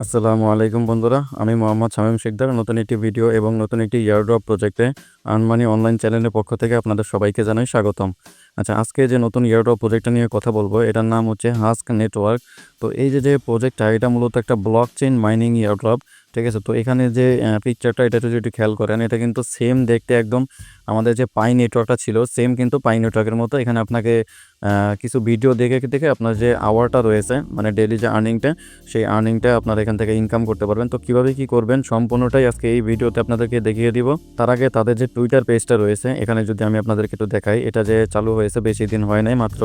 আসসালামু আলাইকুম বন্ধুরা, আমি মোহাম্মদ শামীম শিকদার। নতুন একটি ভিডিও এবং নতুন একটি ইয়ারড্রপ প্রজেক্টে আর্নমানি অনলাইন চ্যানেলের পক্ষ থেকে আপনাদের সবাইকে জানাই স্বাগতম। আচ্ছা, আজকে যে নতুন ইয়ারড্রপ প্রজেক্টটা নিয়ে কথা বলবো, এটার নাম হচ্ছে হাস্ক নেটওয়ার্ক। তো এই যে প্রজেক্টটা, এটা মূলত একটা ব্লক চেইন মাইনিং ইয়ারড্রপ। ঠিক আছে, তো এখানে যে পিকচারটা, এটা যদি একটু খেয়াল করেন, এটা কিন্তু সেম দেখতে একদম আমাদের যে পাই নেটওয়ার্কটা ছিল, সেম কিন্তু পাই নেটওয়ার্কের মতো। এখানে আপনাকে কিছু ভিডিও দেখে দেখে আপনার যে আওয়ারটা রয়েছে, মানে ডেইলি যে আর্নিংটা, সেই আর্নিংটা আপনারা এখান থেকে ইনকাম করতে পারবেন। তো কীভাবে কী করবেন সম্পূর্ণটাই আজকে এই ভিডিওতে আপনাদেরকে দেখিয়ে দিব। তার আগে তাদের যে টুইটার পেজটা রয়েছে, এখানে যদি আমি আপনাদেরকে একটু দেখাই, এটা যে চালু হয়েছে বেশি দিন হয় নাই, মাত্র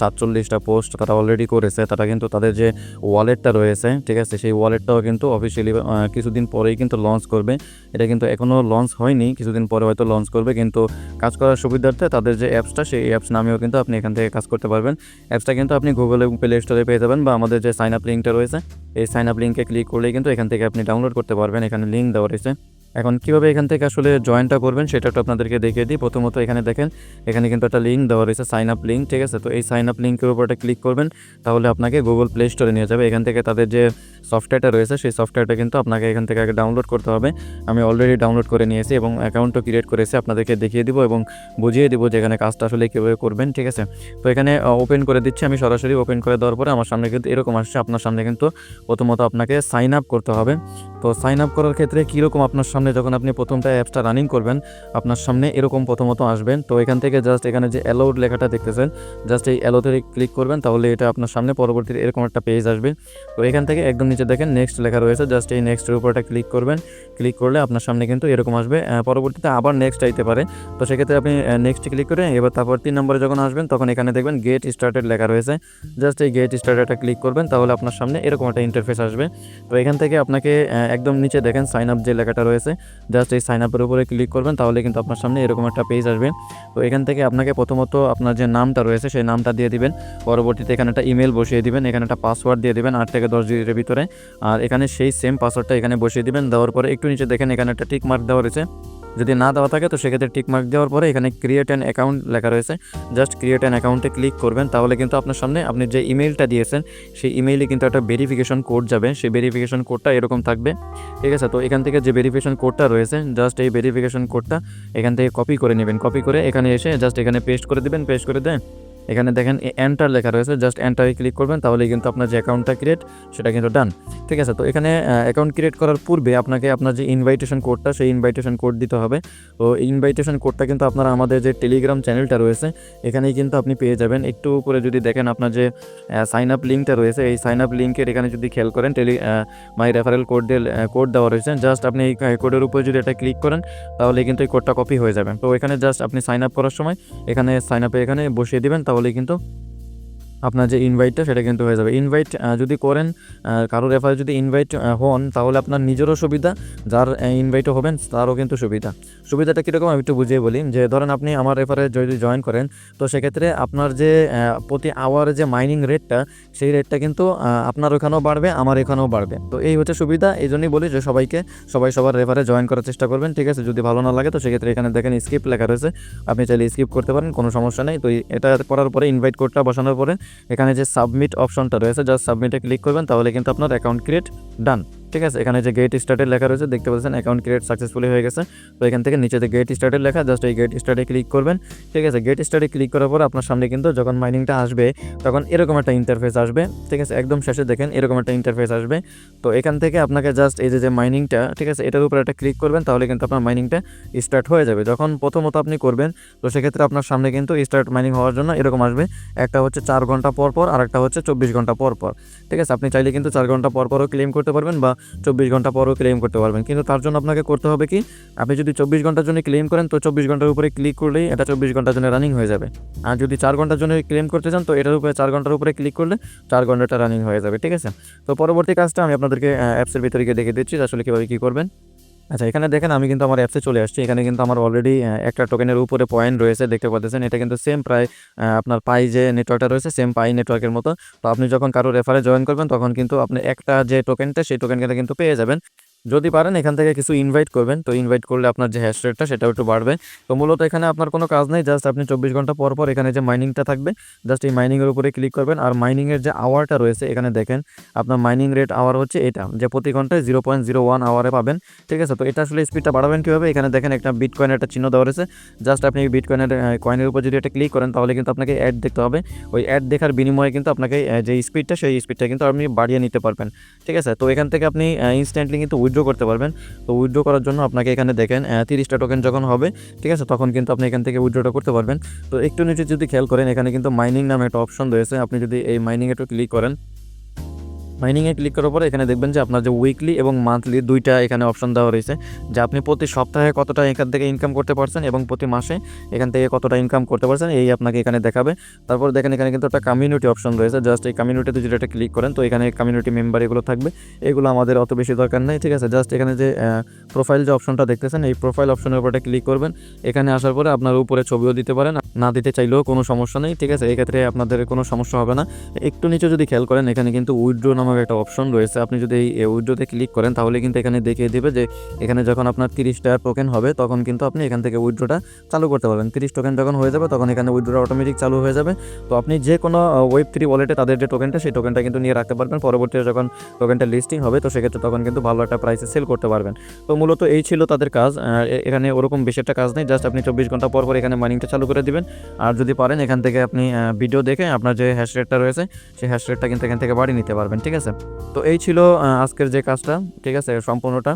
47টা পোস্ট তারা অলরেডি করেছে। তারা কিন্তু তাদের যে ওয়ালেটটা রয়েছে, ঠিক আছে, সেই ওয়ালেটটাও কিন্তু অফিসিয়ালি কিছুদিন পরেই কিন্তু লঞ্চ করবে। এটা কিন্তু এখনও লঞ্চ হয়নি, কিছুদিন পরে হয়তো লঞ্চ করবে। কিন্তু কাজ করার সুবিধার্থে তাদের যে অ্যাপসটা, সেই অ্যাপস নামেও কিন্তু আপনি এখান থেকে কাজ করতে পারবেন। অ্যাপসটা কিন্তু আপনি গুগল এবং প্লে স্টোরে পেয়ে যাবেন, বা আমাদের যে সাইন আপ লিঙ্কটা রয়েছে, এই সাইন আপ লিঙ্কে ক্লিক করলেই কিন্তু এখান থেকে আপনি ডাউনলোড করতে পারবেন। এখানে লিঙ্ক দেওয়া রয়েছে। এখন কীভাবে এখান থেকে আসলে জয়েনটা করবেন সেটা একটু আপনাদেরকে দেখিয়ে দিই। প্রথমত এখানে দেখেন, এখানে কিন্তু একটা লিঙ্ক দেওয়া রয়েছে, সাইন আপ লিঙ্ক। ঠিক আছে, তো এই সাইন আপ লিঙ্কের উপর ক্লিক করবেন, তাহলে আপনাকে গুগল প্লে স্টোরে নিয়ে যাবে। এখান থেকে তাদের যে সফটওয়্যারটা রয়েছে, সেই সফটওয়্যারটা কিন্তু আপনাকে এখান থেকে আগে ডাউনলোড করতে হবে। আমি অলরেডি ডাউনলোড করে নিয়েছি এবং অ্যাকাউন্টও ক্রিয়েট করেছি। আপনাদেরকে দেখিয়ে দিব এবং বুঝিয়ে দিব যে এখানে কাজটা আসলে কীভাবে করবেন। ঠিক আছে, তো এখানে ওপেন করে দিচ্ছি আমি সরাসরি। ওপেন করে দেওয়ার পরে আমার সামনে কিন্তু এরকম আসছে। আপনার সামনে কিন্তু প্রথমত আপনাকে সাইন আপ করতে হবে। তো সাইন আপ করার ক্ষেত্রে কীরকম আপনার সামনে, যখন আপনি প্রথমটা অ্যাপসটা রানিং করবেন, আপনার সামনে এরকম প্রথমত আসবেন। তো এখান থেকে জাস্ট এখানে যে অ্যালাউড লেখাটা দেখতেছেন, জাস্ট এই অ্যালাউতে ক্লিক করবেন, তাহলে এটা আপনার সামনে পরবর্তীতে এরকম একটা পেজ আসবে। তো এখান থেকে একদম নিচে দেখেন নেক্সট লেখা রয়েছে, জাস্ট এই নেক্সটের উপরটা ক্লিক করবেন। ক্লিক করলে আপনার সামনে কিন্তু এরকম আসবে। পরবর্তীতে আবার নেক্সট আইতে পারে। তো সেক্ষেত্রে আপনি নেক্সট ক্লিক করে এবার তারপর 3 নম্বরে যখন আসবেন, তখন এখানে দেখবেন গেট স্টার্টেড লেখা রয়েছে। জাস্ট এই গেট স্টার্টেডটা ক্লিক করবেন, তাহলে আপনার সামনে এরকম একটা ইন্টারফেস আসবে। তো এখান থেকে আপনাকে একদম নিচে দেখেন সাইন আপ যে লেখাটা রয়েছে, জাস্ট এই সাইন আপের উপরে ক্লিক করবেন, তাহলে কিন্তু আপনার সামনে এরকম একটা পেজ আসবে। তো এখান থেকে আপনাকে প্রথমত আপনার যে নামটা রয়েছে, সেই নামটা দিয়ে দিবেন। পরবর্তীতে এখানে একটা ইমেল বসিয়ে দিবেন, এখানে একটা পাসওয়ার্ড দিয়ে দিবেন 8 থেকে 10 ডিজিটের ভিতরে। আর এখানে সেই সেম পাসওয়ার্ডটা এখানে বসিয়ে দিবেন। দেওয়ার পরে একটু নিচে দেখেন এখানে একটা টিক মার্ক দেওয়া রয়েছে। যদি না দেওয়া থাকে তো সেক্ষেত্রে টিক মার্ক দেওয়ার পরে এখানে ক্রিয়েট অ্যান অ্যাকাউন্ট লেখা রয়েছে, জাস্ট ক্রিয়েট অ্যান অ্যাকাউন্টে ক্লিক করবেন। তাহলে কিন্তু আপনার সামনে আপনি যে ইমেইলটা দিয়েছেন, সেই ইমেইলে কিন্তু একটা ভেরিফিকেশন কোড যাবে। সেই ভেরিফিকেশন কোডটা এরকম থাকবে। ঠিক আছে, তো এখান থেকে যে ভেরিফিকেশন কোডটা রয়েছে, জাস্ট এই ভেরিফিকেশন কোডটা এখান থেকে কপি করে নেবেন। কপি করে এখানে এসে জাস্ট এখানে পেস্ট করে দেবেন। পেস্ট করে দেন এখানে দেখেন এন্টার লেখা রয়েছে, জাস্ট এন্টারে ক্লিক করবেন, তাহলেই কিন্তু আপনার যে অ্যাকাউন্টটা ক্রিয়েট, সেটা কিন্তু ডান। ঠিক আছে, তো এখানে অ্যাকাউন্ট ক্রিয়েট করার পূর্বে আপনাকে আপনার যে ইনভাইটেশন কোডটা, সেই ইনভাইটেশন কোড দিতে হবে। তো ইনভাইটেশন কোডটা কিন্তু আপনারা আমাদের যে টেলিগ্রাম চ্যানেলটা রয়েছে, এখানেই কিন্তু আপনি পেয়ে যাবেন। একটু উপরে যদি দেখেন আপনার যে সাইন আপ লিঙ্কটা রয়েছে, এই সাইন আপ লিঙ্কের এখানে যদি খেয়াল করেন মাই রেফারেল কোড কোড দেওয়া রয়েছে। জাস্ট আপনি এই কোডের উপরে যদি এটা ক্লিক করেন, তাহলে কিন্তু এই কোডটা কপি হয়ে যাবে। তো এখানে জাস্ট আপনি সাইন আপ করার সময় এখানে সাইন আপে এখানে বসিয়ে দিবেন, তাহলেই কিন্তু আপনার যে ইনভাইটটা সেটা কিন্তু হয়ে যাবে। ইনভাইট যদি করেন, কারোর রেফারে যদি ইনভাইট হন, তাহলে আপনার নিজেরও সুবিধা, যার ইনভাইটও হবেন তারও কিন্তু সুবিধাটা কীরকম আমি একটু বুঝিয়ে বলি। যে ধরেন আপনি আমার রেফারে যদি জয়েন করেন, তো সেক্ষেত্রে আপনার যে প্রতি আওয়ারে যে মাইনিং রেটটা, সেই রেটটা কিন্তু আপনার ওখানেও বাড়বে, আমার এখানেও বাড়বে। তো এই হচ্ছে সুবিধা। এই জন্যই বলি যে সবাই সবার রেফারে জয়েন করার চেষ্টা করবেন। ঠিক আছে, যদি ভালো না লাগে তো সেক্ষেত্রে এখানে দেখেন স্কিপ লেখা রয়েছে, আপনি চাইলে স্কিপ করতে পারেন, কোনো সমস্যা নেই। তো এটা করার পরে ইনভাইট কোডটা বসানোর পরে এখানে যে সাবমিট অপশনটা রয়েছে, জাস্ট সাবমিটে ক্লিক করবেন, তাহলে কিন্তু আপনার অ্যাকাউন্ট ক্রিয়েট ডান। ঠিক আছে, এখানে যে গেট স্টার্টেড লেখা রয়েছে দেখতে পাচ্ছেন, অ্যাকাউন্ট ক্রিয়েট সাকসেসফুলি হয়ে গেছে। তো এখান থেকে নিচে যে গেট স্টার্টেড লেখা, জাস্ট এই গেট স্টার্টে ক্লিক করবেন। ঠিক আছে, গেট স্টার্টে ক্লিক করার পর আপনার সামনে কিন্তু যখন মাইনিংটা আসবে, তখন এরকম একটা ইন্টারফেস আসবে। ঠিক আছে, একদম শেষে দেখেন এরকম একটা ইন্টারফেস আসবে। তো এখান থেকে আপনাকে জাস্ট এই যে মাইনিংটা, ঠিক আছে, এটার উপরে একটা ক্লিক করবেন, তাহলে কিন্তু আপনার মাইনিংটা স্টার্ট হয়ে যাবে। যখন প্রথমত আপনি করবেন, তো সেক্ষেত্রে আপনার সামনে কিন্তু স্টার্ট মাইনিং হওয়ার জন্য এরকম আসবে। একটা হচ্ছে 4 ঘন্টা পর পর, আর একটা হচ্ছে 24 ঘন্টা পর পর। ঠিক আছে, আপনি চাইলে কিন্তু 4 ঘন্টা পর পরও ক্লেম করতে পারবেন, বা 24 ঘন্টা পরও ক্লেম করতে পারবেন। কিন্তু তার জন্য আপনাকে করতে হবে কি, আপনি যদি 24 ঘন্টার জন্য ক্লেম করেন, তো 24 ঘন্টার উপরে ক্লিক করলেই এটা 24 ঘন্টার জন্য রানিং হয়ে যাবে। আর যদি 4 ঘন্টার জন্য ক্লেম করতে চান, তো এটার উপরে 4 ঘন্টার উপরে ক্লিক করলে 4 ঘন্টাটা রানিং হয়ে যাবে। ঠিক আছে, তো পরবর্তী কাজটা আমি আপনাদেরকে অ্যাপসের ভিতরে গিয়ে দেখে দিচ্ছি আসলে কীভাবে কী করবেন। আচ্ছা, এখানে দেখেন আমি কিন্তু আমার অ্যাপসে চলে আসছি। এখানে কিন্তু আমার অলরেডি একটা টোকেনের উপরে পয়েন্ট রয়েছে, দেখতে পাচ্ছেন। এটা কিন্তু সেম প্রায় আপনার পাই যে নেটওয়ার্কটা রয়েছে, সেম পাই নেটওয়ার্কের মতো। তো আপনি যখন কারো রেফারে জয়েন করবেন, তখন কিন্তু আপনি একটা যে টোকেনটা, সেই টোকেনটা কিন্তু পেয়ে যাবেন। যদি পারেন এখান থেকে কিছু ইনভাইট করবেন, তো ইনভাইট করলে আপনার যে হ্যাশ রেটটা সেটাও একটু বাড়বে। তো মূলত এখানে আপনার কোনো কাজ নেই, জাস্ট আপনি 24 ঘন্টা পর পর এখানে যে মাইনিংটা থাকবে, জাস্ট এই মাইনিংয়ের উপরে ক্লিক করবেন। আর মাইনিংয়ের যে আওয়ারটা রয়েছে এখানে দেখেন আপনার মাইনিং রেট আওয়ার হচ্ছে এটা, যে প্রতি ঘন্টায় 0.01 আওয়ারে পাবেন। ঠিক আছে, তো এটা আসলে স্পিডটা বাড়াবেন কীভাবে, এখানে দেখেন একটা বিটকয়েনের একটা চিহ্ন দেওয়া রয়েছে, জাস্ট আপনি এই বিটকয়েনের কয়েনের উপর যদি এটা ক্লিক করেন তাহলে কিন্তু আপনাকে অ্যাড দেখতে হবে। ওই অ্যাড দেখার বিনিময়ে কিন্তু আপনাকে যে স্পিডটা সেই স্পিডটা কিন্তু আপনি বাড়িয়ে নিতে পারবেন। ঠিক আছে, তো এখান থেকে আপনি ইনস্ট্যান্টলি কিন্তু উইথড্র করতে পারবেন। তো উইথড্র করার জন্য আপনাকে এখানে দেখেন 30টা টোকেন যখন হবে, ঠিক আছে, তখন কিন্তু আপনি এখান থেকে উইথড্রটা করতে পারবেন। তো একটু নিচে যদি খেয়াল করেন এখানে কিন্তু মাইনিং নামে একটা অপশন রয়েছে, আপনি যদি এই মাইনিংয়ে একটু ক্লিক করেন, মাইনিংয়ে ক্লিক করার পরে এখানে দেখবেন যে আপনার যে উইকলি এবং মান্থলি দুইটা এখানে অপশন দেওয়া রয়েছে, যে আপনি প্রতি সপ্তাহে কতটা এখান থেকে ইনকাম করতে পারছেন এবং প্রতি মাসে এখান থেকে কতটা ইনকাম করতে পারছেন এই আপনাকে এখানে দেখাবে। তারপর দেখেন এখানে কিন্তু একটা কমিউনিটি অপশন রয়েছে, জাস্ট এই কমিউনিটিতে যদি এটা ক্লিক করেন তো এখানে কমিউনিটি মেম্বার এগুলো থাকবে, এগুলো আমাদের অত বেশি দরকার নেই। ঠিক আছে, জাস্ট এখানে যে প্রোফাইল যে অপশনটা দেখতেছেন এই প্রোফাইল অপশনের উপরে ক্লিক করবেন। এখানে আসার পরে আপনার উপরে ছবিও দিতে পারেন, না দিতে চাইলেও কোনো সমস্যা নেই। ঠিক আছে, এক্ষেত্রে আপনাদের কোনো সমস্যা হবে না। একটু নিচে যদি খেয়াল করেন এখানে কিন্তু উইথড্র নামক একটা অপশন রয়েছে, আপনি যদি এই উইথড্রতে ক্লিক করেন তাহলে কিন্তু এখানে দেখিয়ে দেবে যে এখানে যখন আপনার 30টা টোকেন হবে তখন কিন্তু আপনি এখান থেকে উইথড্রটা চালু করতে পারবেন। 30 টোকেন যখন হয়ে যাবে তখন এখানে উইথড্রটা অটোমেটিক চালু হয়ে যাবে। তো আপনি যে কোনো Web3 ওয়ালেটে তাদের যে টোকেনটা সেই টোকেনটা কিন্তু নিয়ে রাখতে পারবেন, পরবর্তীতে যখন টোকেনটা লিস্টিং হবে তো সেক্ষেত্রে তখন কিন্তু ভালো একটা প্রাইসে সেল করতে পারবেন। তো মূলত এই ছিল তাদের কাজ, এখানে ওরকম বেশি একটা কাজ নেই, জাস্ট আপনি 24 ঘন্টা পর পর এখানে মাইনিংটা চালু করে দিবেন। আর যদি পারেন এখান থেকে আপনি ভিডিও দেখে আপনার যে হ্যাশ রেটটা রয়েছে সেই হ্যাশ রেটটা কিন্তু এখান থেকে বাড়িয়ে নিতে পারবেন। ঠিক আছে, তো এই ছিল আজকের যে কাজটা, ঠিক আছে, সম্পূর্ণটা।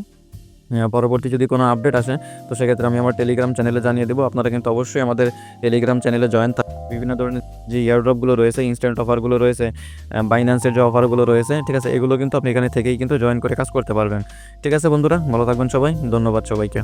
পরবর্তী যদি কোনো আপডেট আসে তো সেক্ষেত্রে আমি আমার টেলিগ্রাম চ্যানেলে জানিয়ে দেবো। আপনারা কিন্তু অবশ্যই আমাদের টেলিগ্রাম চ্যানেলে জয়েন থাকবেন। বিভিন্ন ধরনের যে ইয়ারড্রপগুলো রয়েছে, ইনস্ট্যান্ট অফারগুলো রয়েছে, বাইন্যান্সের যে অফারগুলো রয়েছে, ঠিক আছে, এগুলো কিন্তু আপনি এখানে থেকেই কিন্তু জয়েন করে কাজ করতে পারবেন। ঠিক আছে বন্ধুরা, ভালো থাকবেন সবাই, ধন্যবাদ সবাইকে।